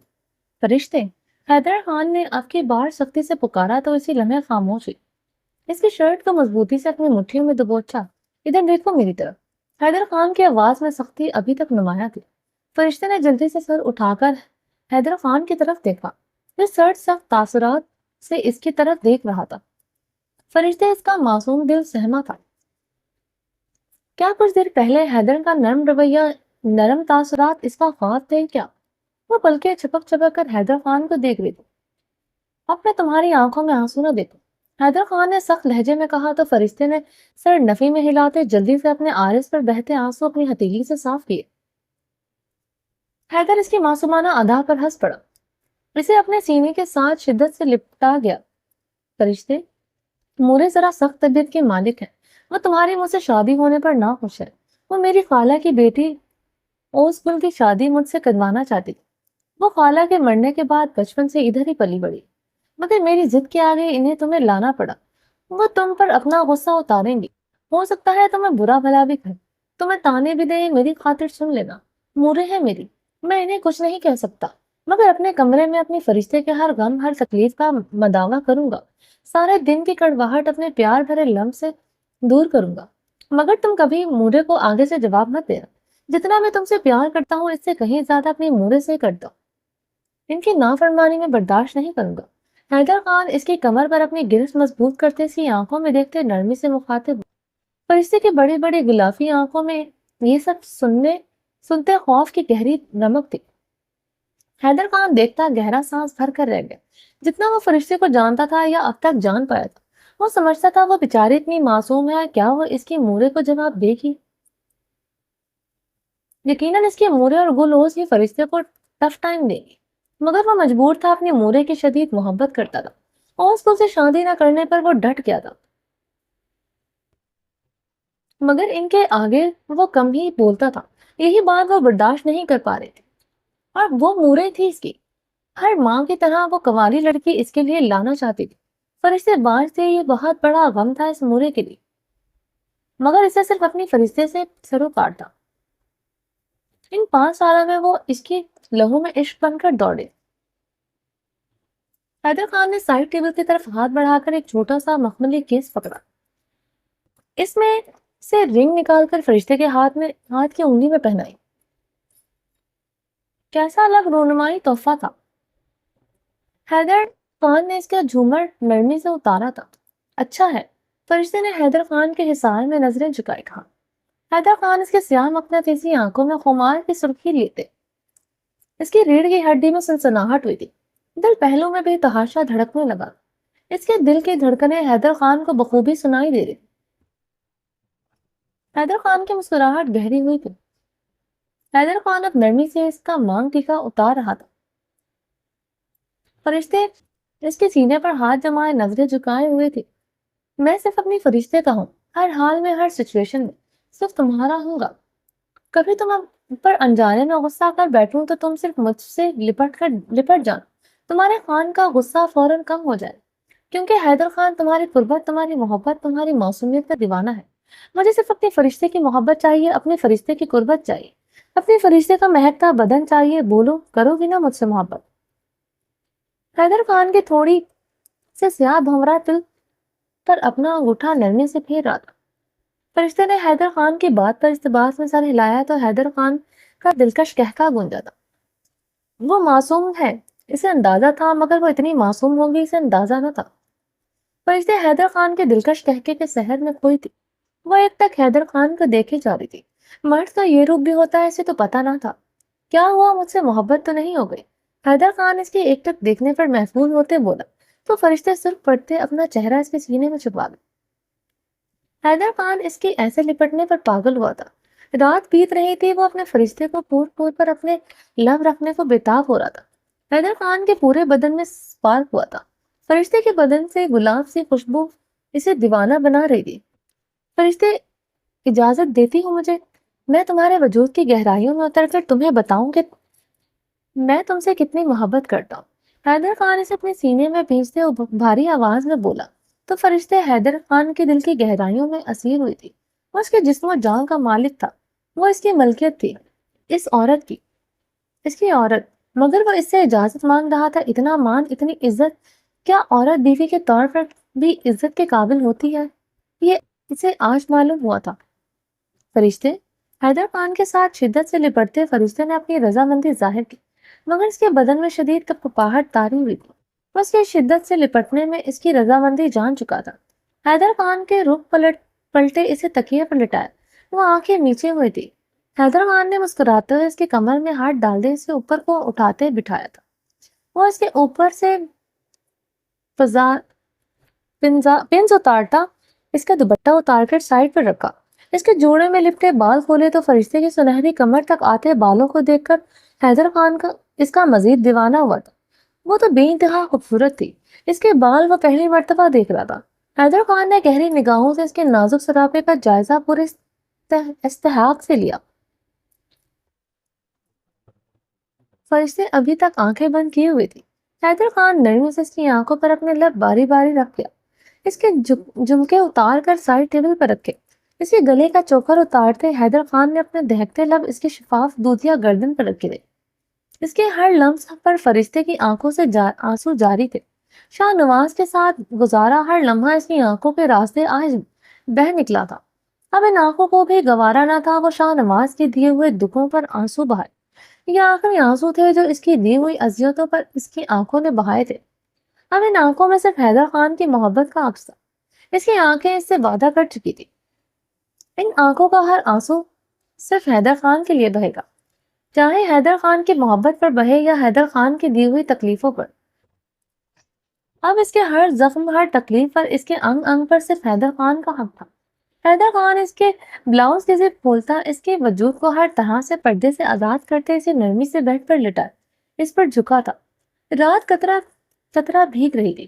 فرشتے، حیدر خان نے اب کی بار سختی سے پکارا تو اسی لمحے خاموش ہوئی۔ اس کی شرٹ کو مضبوطی سے اپنی مٹھیوں میں دبوچا۔ ادھر دیکھو میری طرف۔ حیدر خان کی آواز میں سختی ابھی تک نمایاں تھی۔ فرشتے نے جلدی سے سر اٹھا کر حیدر خان کی طرف دیکھا۔ وہ سخت تاثرات سے اس کی طرف دیکھ رہا تھا۔ فرشتے، اس کا معصوم دل سہما تھا۔ کیا کچھ دیر پہلے حیدر کا نرم رویہ، نرم تاثرات اس کا خواب تھے کیا؟ وہ پلکیں چھپک کر حیدر خان کو دیکھ رہی تھی۔ اب میں تمہاری آنکھوں میں آنسو نہ دیکھوں، حیدر خان نے سخت لہجے میں کہا تو فرشتے نے سر نفی میں ہلاتے جلدی سے اپنے عارض پر بہتے آنسو اپنی ہتھیلی سے صاف کیے۔ حیدر اس کی معصومانہ ادا پر ہنس پڑا، اسے اپنے سینے کے ساتھ شدت سے لپٹا گیا۔ فرشتے، مورے ذرا سخت طبیعت کے مالک ہیں، وہ تمہاری مجھ سے شادی ہونے پر ناخوش ہے۔ وہ میری خالہ کی بیٹی اوس گل کی شادی مجھ سے کروانا چاہتی تھی۔ وہ خالہ کے مرنے کے بعد بچپن سے ادھر ہی پلی بڑی، مگر میری ضد کے آگے انہیں تمہیں لانا پڑا۔ وہ تم پر اپنا غصہ اتاریں گی، ہو سکتا ہے تمہیں برا بھلا بھی کہیں، تمہیں تانے بھی دیں، میری خاطر سن لینا۔ مورے ہیں میری، میں انہیں کچھ نہیں کہہ سکتا، مگر اپنے کمرے میں اپنی فرشتے کے ہر غم، ہر تکلیف کا مداوع کروں گا، سارے دن کی کڑواہٹ اپنے پیار بھرے لمح سے دور کروں گا۔ مگر تم کبھی مورے کو آگے سے جواب مت دینا، جتنا میں تم سے پیار کرتا ہوں اس سے کہیں زیادہ اپنی مورے سے کرتا ہوں، ان کی نافرمانی میں برداشت نہیں کروں گا۔ حیدر خان اس کی کمر پر اپنی گرفت مضبوط کرتے اس کی آنکھوں میں دیکھتے نرمی سے مخاطب ہوا۔ فرشتے کی بڑی بڑی غلافی آنکھوں میں یہ سب سنتے خوف کی گہری رمق تھی۔ حیدر خان دیکھتا گہرا سانس بھر کر رہ گیا۔ جتنا وہ فرشتے کو جانتا تھا یا اب تک جان پایا تھا، وہ سمجھتا تھا وہ بیچاری اتنی معصوم ہے، کیا وہ اس کی مورے کو جواب دے گی؟ یقیناً اس کی مورے اور گل ہی فرشتے کو ٹف ٹائم دے گی، مگر وہ مجبور تھا، اپنی مورے کی شدید محبت کرتا تھا اور اس کو اسے شادی نہ کرنے پر وہ ڈٹ گیا تھا۔ مگر ان کے آگے وہ کم ہی بولتا تھا۔ یہی بات وہ برداشت نہیں کر پا رہے تھے، اور وہ مورے تھی اس کی۔ ہر ماں کی طرح وہ کنواری لڑکی اس کے لیے لانا چاہتی تھی۔ فرشتے باز تھے، یہ بہت بڑا غم تھا اس مورے کے لیے، مگر اسے صرف اپنی فرشتے سے سروکار تھا۔ ان 5 سالوں میں وہ اس کی لہو میں عشق بن کر دوڑے۔ حیدر خان نے سائڈ ٹیبل کی طرف ہاتھ بڑھا کر ایک چھوٹا سا مخملی کیس پکڑا، اس میں سے رنگ نکال کر فرشتے کے ہاتھ کی انگلی میں پہنائی۔ کیسا الگ رونمائی تحفہ تھا! حیدر خان نے اس کا جھومر نرمی سے اتارا تھا۔ اچھا ہے، فرشتے نے حیدر خان کے حصار میں نظریں جھکائے کہا۔ حیدر خان اس کے سیاہ مقناطیسی آنکھوں میں خمار کی سرخی لیتے، اس کی ریڑھ کی ہڈی میں سنسناہٹ ہوئی تھی، دل پہلو میں بے تحاشا دھڑکنے لگا۔ اس کے دل کی دھڑکنیں حیدر خان کو بخوبی سنائی دے رہی۔ حیدر خان کی مسکراہٹ گہری ہوئی تھی۔ حیدر خان اب نرمی سے اس کا مانگ ٹیکا اتار رہا تھا۔ فرشتے اس کے سینے پر ہاتھ جمائے نظریں جھکائے ہوئے تھے۔ میں صرف اپنی فرشتے کا ہوں، ہر حال میں، ہر سچویشن میں صرف تمہارا ہوں گا۔ کبھی تم پر انجانے میں غصہ کر بیٹھوں تو تم صرف مجھ سے لپٹ جان، تمہارے خان کا غصہ فوراً کم ہو جائے، کیونکہ حیدر خان تمہاری قربت، تمہاری محبت، تمہاری معصومیت کا دیوانہ ہے۔ مجھے صرف اپنے فرشتے کی محبت چاہیے، اپنے فرشتے کی قربت چاہیے، اپنے فرشتے کا مہکتا بدن چاہیے۔ بولو، کرو گی نا مجھ سے محبت؟ حیدر خان کی تھوڑی سے سیاہ بھنورا دل پر اپنا انگوٹھا نرمی سے پھیر رہا تھا۔ فرشتے نے حیدر خان کی بات پر استباس میں سر ہلایا تو حیدر خان کا دلکش قہقہ گونجا تھا۔ وہ معصوم ہے، اسے اندازہ تھا، مگر وہ اتنی معصوم ہوگی اسے اندازہ نہ تھا۔ فرشتے حیدر خان کے دلکش قہقے کے سحر میں کھوئی تھی۔ وہ ایک تک حیدر خان کو دیکھے جا رہی تھی۔ مرد کا یہ روپ بھی ہوتا ہے، اسے تو پتا نہ تھا۔ کیا ہوا، مجھ سے محبت تو نہیں ہو گئی؟ حیدر خان اس کی ایک ٹک دیکھنے پر محفوظ ہوتے بولا تو فرشتے سرخ پڑتے اپنا چہرہ اس کے سینے میں چھپا گئے۔ حیدر خان اس کی ایسے لپٹنے پر پاگل ہوا تھا۔ رات بیت رہی تھی، وہ اپنے فرشتے کو پور پور پر اپنے لب رکھنے کو بےتاب ہو رہا تھا۔ حیدر خان کے پورے بدن میں سپارک ہوا تھا۔ فرشتے کے بدن سے گلاب سی خوشبو اسے دیوانہ بنا رہی تھی۔ فرشتے، اجازت دیتی ہوں مجھے، میں تمہارے وجود کی گہرائیوں میں اتر کر تمہیں بتاؤں کہ میں تم سے کتنی محبت کرتا ہوں۔ حیدر خان اسے اپنے سینے میں بھیجتے اور بھاری آواز میں بولا تو فرشتے حیدر خان کے دل کی گہرائیوں میں اسیر ہوئی تھی۔ وہ اس کے جسم و جان کا مالک تھا، وہ اس کی ملکیت تھی، اس کی عورت، مگر وہ اس سے اجازت مانگ رہا تھا۔ اتنا مان، اتنی عزت، کیا عورت بیوی کے طور پر بھی عزت کے قابل ہوتی ہے؟ یہ اسے آج معلوم ہوا تھا۔ فرشتے حیدر خان کے ساتھ شدت سے لپٹتے فرشتے نے اپنی رضامندی ظاہر کی، مگر اس کے بدن میں شدید کپکپاہٹ طاری ہوئی تھی۔ اس کے شدت سے لپٹنے میں اس کی رضامندی جان چکا تھا۔ حیدر خان کے رخ پلٹے اسے تکیے پر لٹایا، وہ آنکھیں نیچے ہوئی تھی۔ حیدر خان نے مسکراتے ہوئے اس کے کمر میں ہاتھ ڈال دے اسے اوپر کو اٹھاتے بٹھایا تھا۔ وہ اس کے اوپر سے پنز اتارتا، اس کا دوپٹہ اتار کر سائڈ پر رکھا، اس کے جوڑے میں لپٹے بال کھولے تو فرشتے کی سنہری کمر تک آتے بالوں کو دیکھ کر حیدر خان کا اس کا مزید دیوانہ ہوا تھا۔ وہ تو بے انتہا خوبصورت تھی، اس کے بال وہ پہلی مرتبہ دیکھ رہا تھا۔ حیدر خان نے گہری نگاہوں سے اس کے نازک سراپے کا جائزہ پورے استحقاق سے لیا۔ فرشتے ابھی تک آنکھیں بند کیے ہوئے تھی۔ حیدر خان نرمی سے اس کی آنکھوں پر اپنے لب باری باری رکھ لیا، اس کے جمکے اتار کر سائڈ ٹیبل پر رکھے۔ اس کے گلے کا چوکر اتارتے حیدر خان نے اپنے دہکتے لب اس کی شفاف دودھیا گردن پر رکھے تھے۔ اس کے ہر لمس پر فرشتے کی آنکھوں سے آنسو جاری تھے۔ شاہ نواز کے ساتھ گزارا ہر لمحہ اس کی آنکھوں کے راستے آج بہہ نکلا تھا۔ اب ان آنکھوں کو بھی گوارا نہ تھا وہ شاہ نواز کے دیے ہوئے دکھوں پر آنسو بہائے۔ یہ آخری آنسو تھے جو اس کی دی ہوئی اذیتوں پر اس کی آنکھوں نے بہائے تھے۔ اب ان آنکھوں میں صرف حیدر خان کی محبت کا عکس تھا۔ اس کی آنکھیں اس سے وعدہ کر چکی تھی، ان آنکھوں کا ہر آنسو صرف حیدر خان کے لیے بہے گا، چاہے حیدر خان کی محبت پر بہے یا حیدر خان کی دی ہوئی تکلیفوں پر۔ اب اس کے ہر زخم، ہر تکلیف پر، اس کے انگ انگ پر صرف حیدر خان کا حق تھا۔ حیدر خان اس کے بلاؤز کی زپ کھولتا، اس کے وجود کو ہر طرح سے پردے سے آزاد کرتے اسے نرمی سے بیڈ پر لٹائے اس پر جھکا تھا۔ رات قطرہ قطرہ بھیگ رہی تھی۔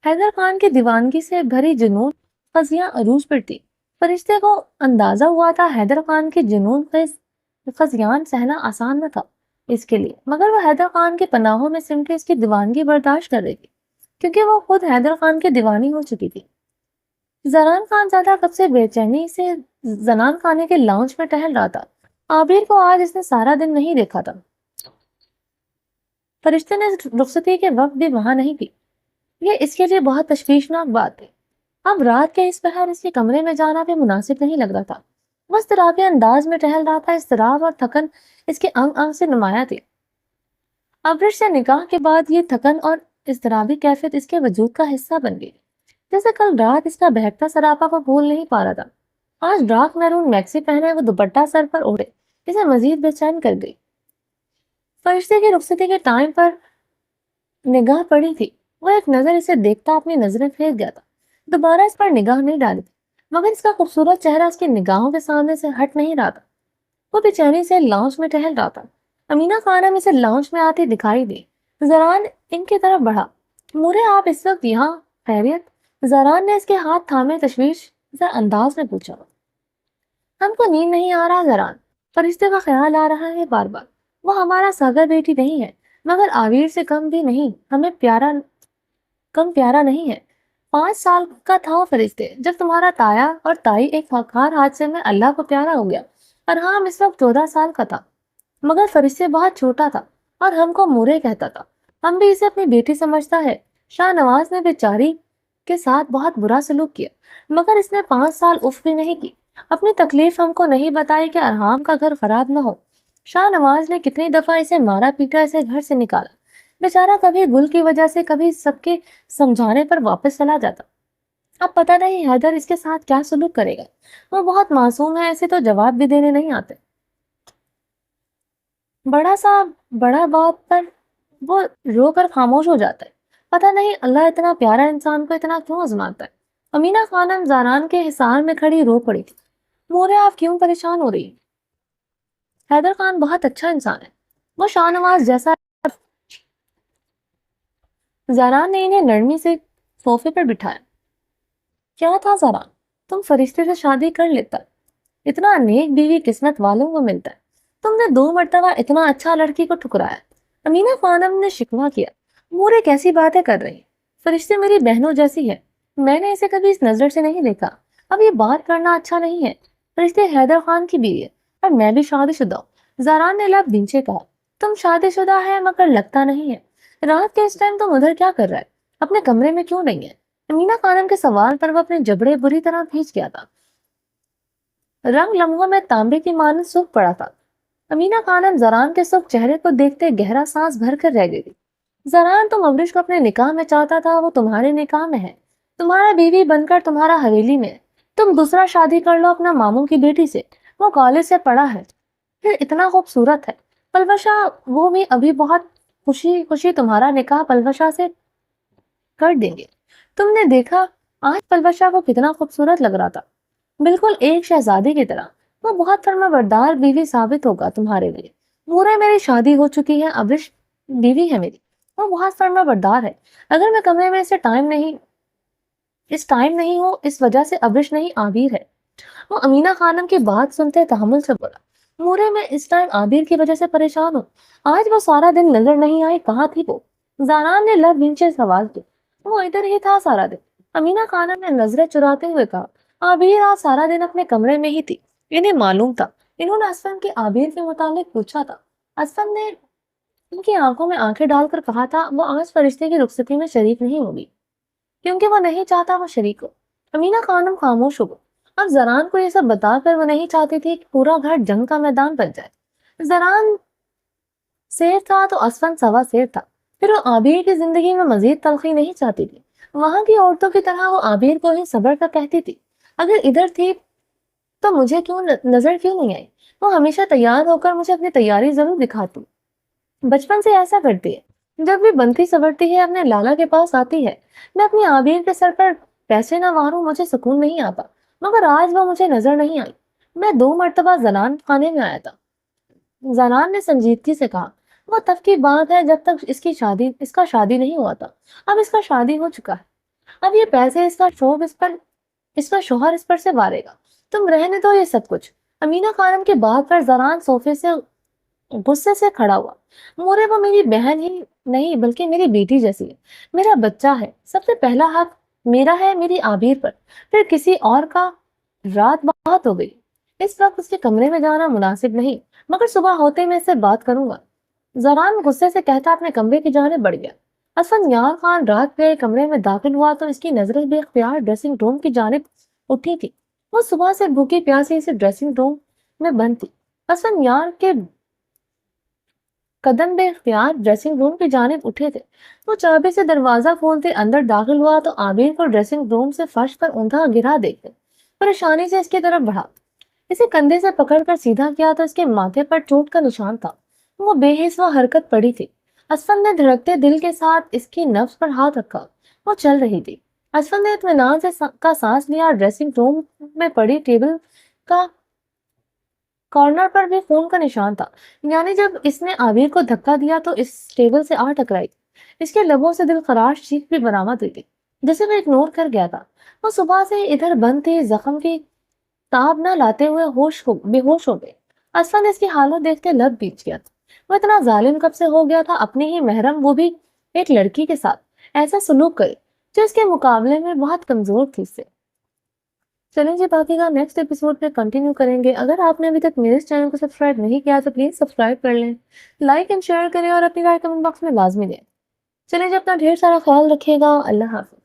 حیدر خان کی دیوانگی سے بھری جنون قضیہ عروج پر تھی۔ فرشتے کو اندازہ ہوا تھا حیدر خان کے جنون خزیان سہنا آسان نہ تھا اس کے لیے، مگر وہ حیدر خان کے پناہوں میں سمٹ کے اس کی دیوانگی برداشت کر رہی تھی، کیونکہ وہ خود حیدر خان کی دیوانی ہو چکی تھی۔ زران خان زیادہ کب سے بے چینی سے زنان خانے کے لاؤنج میں ٹہل رہا تھا۔ عابر کو آج اس نے سارا دن نہیں دیکھا تھا۔ فرشتے نے رخصتی کے وقت بھی وہاں نہیں تھی۔ یہ اس کے لیے بہت تشویشناک بات تھی۔ اب رات کے اس پہر اس کے کمرے میں جانا بھی مناسب نہیں لگ رہا تھا۔ وہ اضطرابی انداز میں ٹہل رہا تھا، اضطراب اور تھکن اس کے انگ انگ سے نمایاں تھی۔ ابرش سے نکاح کے بعد یہ تھکن اور اضطرابی کیفیت اس کے وجود کا حصہ بن گئی، جیسے کل رات اس کا بہکتا سراپا وہ بھول نہیں پا رہا تھا۔ آج ڈارک میرون میکسی پہنے وہ دوپٹہ سر پر اوڑھے اسے مزید بے چین کر گئی۔ فرشتے کی رخصتی کے ٹائم پر نگاہ پڑی تھی، وہ ایک نظر اسے دیکھتا اپنی نظریں پھیر گیا تھا، دوبارہ اس پر نگاہ نہیں ڈالی تھی، مگر اس کا خوبصورت چہرہ اس کی نگاہوں کے سامنے سے ہٹ نہیں رہا تھا۔ وہ بے چینی سے لاؤنج میں ٹہل رہا تھا۔ امینہ خانم اسے لاؤنج میں آتی دکھائی دی۔ زران ان کی طرف بڑھا۔ مورے آپ اس وقت یہاں خیریت؟ زران نے اس کے ہاتھ تھامے تشویش انداز میں پوچھا۔ ہم کو نیند نہیں آ رہا زران، فرشتے کا خیال آ رہا ہے بار بار۔ وہ ہمارا ساگر بیٹی نہیں ہے، مگر آویر سے کم بھی نہیں، ہمیں کم پیارا نہیں ہے۔ 5 سال کا تھا فرشتے جب تمہارا تایا اور تائی ایک خاکار حادثے میں اللہ کو پیارا ہو گیا۔ ارحام اس وقت 14 سال کا تھا، مگر فرشتے بہت چھوٹا تھا اور ہم کو مورے کہتا تھا۔ ہم بھی اسے اپنی بیٹی سمجھتا ہے۔ شاہ نواز نے بیچاری کے ساتھ بہت برا سلوک کیا، مگر اس نے 5 سال اف بھی نہیں کی، اپنی تکلیف ہم کو نہیں بتائی کہ ارحام کا گھر خراب نہ ہو۔ شاہ نواز نے کتنی دفعہ اسے مارا پیٹا، اسے گھر سے نکالا، بیچارہ کبھی گل کی وجہ سے کبھی سب کے سمجھانے پر واپس چلا جاتا۔ اب پتہ نہیں حیدر اس کے ساتھ کیا سلوک کرے گا۔ وہ بہت معصوم ہے، ایسے تو جواب بھی دینے نہیں آتے۔ بڑا بات پر وہ رو کر خاموش ہو جاتا ہے۔ پتہ نہیں اللہ اتنا پیارا انسان کو اتنا کیوں آزماتا ہے۔ امینہ خانم زاران کے حصار میں کھڑی رو پڑی تھی۔ مورے آپ کیوں پریشان ہو رہی ہیں؟ حیدر خان بہت اچھا انسان ہے، وہ شاہ نواز جیسا۔ زاران نے انہیں نرمی سے صوفے پر بٹھایا۔ کیا تھا زاران، تم فرشتے سے شادی کر لیتا، اتنا نیک بیوی قسمت والوں کو ملتا ہے، تم نے 2 مرتبہ اتنا اچھا لڑکی کو ٹھکرایا۔ امینہ خانم نے شکوہ کیا۔ مورے کیسی باتیں کر رہی، فرشتے میری بہنوں جیسی ہے، میں نے اسے کبھی اس نظر سے نہیں دیکھا، اب یہ بات کرنا اچھا نہیں ہے۔ فرشتے حیدر خان کی بیوی ہے اور میں بھی شادی شدہ ہوں۔ زاران نے لب بھینچے کہا۔ تم شادی شدہ ہے مگر لگتا نہیں ہے، رات کے اس ٹائم تم ادھر کیا کر رہا ہے، اپنے کمرے میں کیوں نہیں ہے؟ امینہ خانم کے سوال پر وہ اپنے جبڑے بری طرح کھینچ گیا تھا۔ رنگ لمحوں میں تانبے کی مانند سوکھ پڑا تھا۔ امینہ خانم زران کے سرخ چہرے کو دیکھتے گہرا سانس بھر کر رہ گئی تھی۔ زران تم ابرش کو اپنے نکاح میں چاہتا تھا، وہ تمہارے نکاح میں ہے، تمہارا بیوی بن کر تمہارا حویلی میں ہے۔ تم دوسرا شادی کر لو اپنا ماموں کی بیٹی سے، وہ کالج سے پڑھا ہے، پھر اتنا خوبصورت ہے۔ پلوشا وہ بھی ابھی بہت خوشی خوشی تمہارا نکاح پلوشا سے کر دیں گے۔ تم نے دیکھا آج پلوشا کو کتنا خوبصورت لگ رہا تھا، بالکل ایک شہزادی کی طرح۔ وہ بہت فرما بردار بیوی ثابت ہوگا تمہارے لیے۔ مورے میری شادی ہو چکی ہے، ابرش بیوی ہے میری، وہ بہت فرما بردار ہے۔ اگر میں کمرے میں اس ٹائم نہیں ہوں، اس وجہ سے ابرش نہیں عابر ہے۔ وہ امینہ خانم کی بات سنتے تحمل سے بولا۔ مورے میں اس ٹائم عابر کی وجہ سے پریشان ہوں، آج وہ سارا دن نظر نہیں آئی، کہاں تھی وہ؟ زاران نے لب بھینچے سوال کیا۔ وہ ادھر ہی تھا سارا دن، امینہ خانم نے نظریں چراتے ہوئے کہا۔ عابر آج سارا دن اپنے کمرے میں ہی تھی، انہیں معلوم تھا۔ انہوں نے اسفن کے عابر کے متعلق پوچھا تھا۔ اسفن نے ان کی آنکھوں میں آنکھیں ڈال کر کہا تھا وہ آج فرشتے کی رخصتی میں شریک نہیں ہوگی، کیونکہ وہ نہیں چاہتا وہ شریک ہو۔ امینہ خانم خاموش ہو گئی۔ اب زران کو یہ سب بتا کر وہ نہیں چاہتی تھی کہ پورا گھر جنگ کا میدان بن جائے۔ زران سیر تھا تو اسفن سوا سیر تھا، پھر وہ عابر کی زندگی میں مزید تلخی نہیں چاہتی تھی۔ وہاں کی عورتوں کی طرح وہ عابر کو ہی صبر کا کہتی تھی۔ اگر ادھر تھی تو مجھے نظر کیوں نہیں آئی؟ وہ ہمیشہ تیار ہو کر مجھے اپنی تیاری ضرور دکھاتی، بچپن سے ایسا کرتی ہے، جب بھی بنتی سبرتی ہے اپنے لالا کے پاس آتی ہے۔ میں اپنی عابر کے سر پر پیسے نہ ماروں مجھے سکون نہیں آتا، مگر آج وہ مجھے نظر نہیں آئی۔ میں 2 مرتبہ زنان خانے میں آیا تھا۔ زنان نے سنجیدگی سے کہا۔ وہ تب کی بات ہے جب تک اس کا شادی نہیں ہوا تھا، اب اس کا شادی ہو چکا ہے۔ اب یہ پیسے اس کا شوہر اس پر سے وارے گا۔ تم رہنے دو یہ سب کچھ۔ امینہ خانم کی بات پر زران صوفے سے غصے سے کھڑا ہوا۔ مورے وہ میری بہن ہی نہیں بلکہ میری بیٹی جیسی ہے، میرا بچہ ہے، سب سے پہلا حق میرا ہے میری عابر پر، پھر کسی اور کا۔ رات بہت ہو گئی، اس وقت اس کے کمرے میں جانا مناسب نہیں، مگر صبح ہوتے میں اس سے بات کروں گا۔ زران غصے سے کہتا اپنے کمرے کی جانب بڑھ گیا۔ اسفندیار خان رات کے کمرے میں داخل ہوا تو اس کی نظریں بے اختیار ڈریسنگ روم کی جانب اٹھی تھی۔ وہ صبح سے بھوکی پیاسی اسے ڈریسنگ روم میں بند تھی۔ اسفندیار کے قدم بے اختیار ڈریسنگ روم کی جانب اٹھے تھے۔ وہ چابی سے دروازہ کھولتے اندر داخل ہوا تو عابر کو ڈریسنگ روم سے فرش پر اوندا گرا دیکھتے پریشانی سے اس کی طرف بڑھا۔ اسے کندھے سے پکڑ کر سیدھا کیا تو اس کے ماتھے پر چوٹ کا نشان تھا۔ وہ بے حس و حرکت پڑی تھی۔ اسفند نے دھڑکتے دل کے ساتھ اس کی نفس پر ہاتھ رکھا۔ وہ چل رہی تھی۔ اسفند نے اطمینان سے کا سانس لیا۔ ڈریسنگ روم میں پڑی ٹیبل کا کارنر پر بھی خون کا نشان تھا، یعنی جب اس نے عابر کو دھکا دیا تو اس ٹیبل سے آ ٹکرائی۔ اس کے لبوں سے دل خراش چیخ بھی برآمد ہوئی تھی جسے وہ اگنور کر گیا تھا۔ وہ صبح سے ادھر بند تھی، زخم کی تاب نہ لاتے ہوئے بے ہوش ہو گئے۔ اسفند اس کی حالت دیکھتے لب بیچ گیا تھا۔ وہ اتنا ظالم کب سے ہو گیا تھا، اپنی ہی محرم، وہ بھی ایک لڑکی کے ساتھ ایسا سلوک کرے جو اس کے مقابلے میں بہت کمزور تھی اس سے۔ چلیں جی، باقی کا نیکسٹ ایپیسوڈ میں کنٹینیو کریں گے۔ اگر آپ نے ابھی تک میرے چینل کو سبسکرائب نہیں کیا تو پلیز سبسکرائب کر لیں، لائک اینڈ شیئر کریں اور اپنی رائے کمنٹ باکس میں لازمی دیں۔ چلیں جی، اپنا ڈھیر سارا خیال رکھیے گا۔ اللہ حافظ۔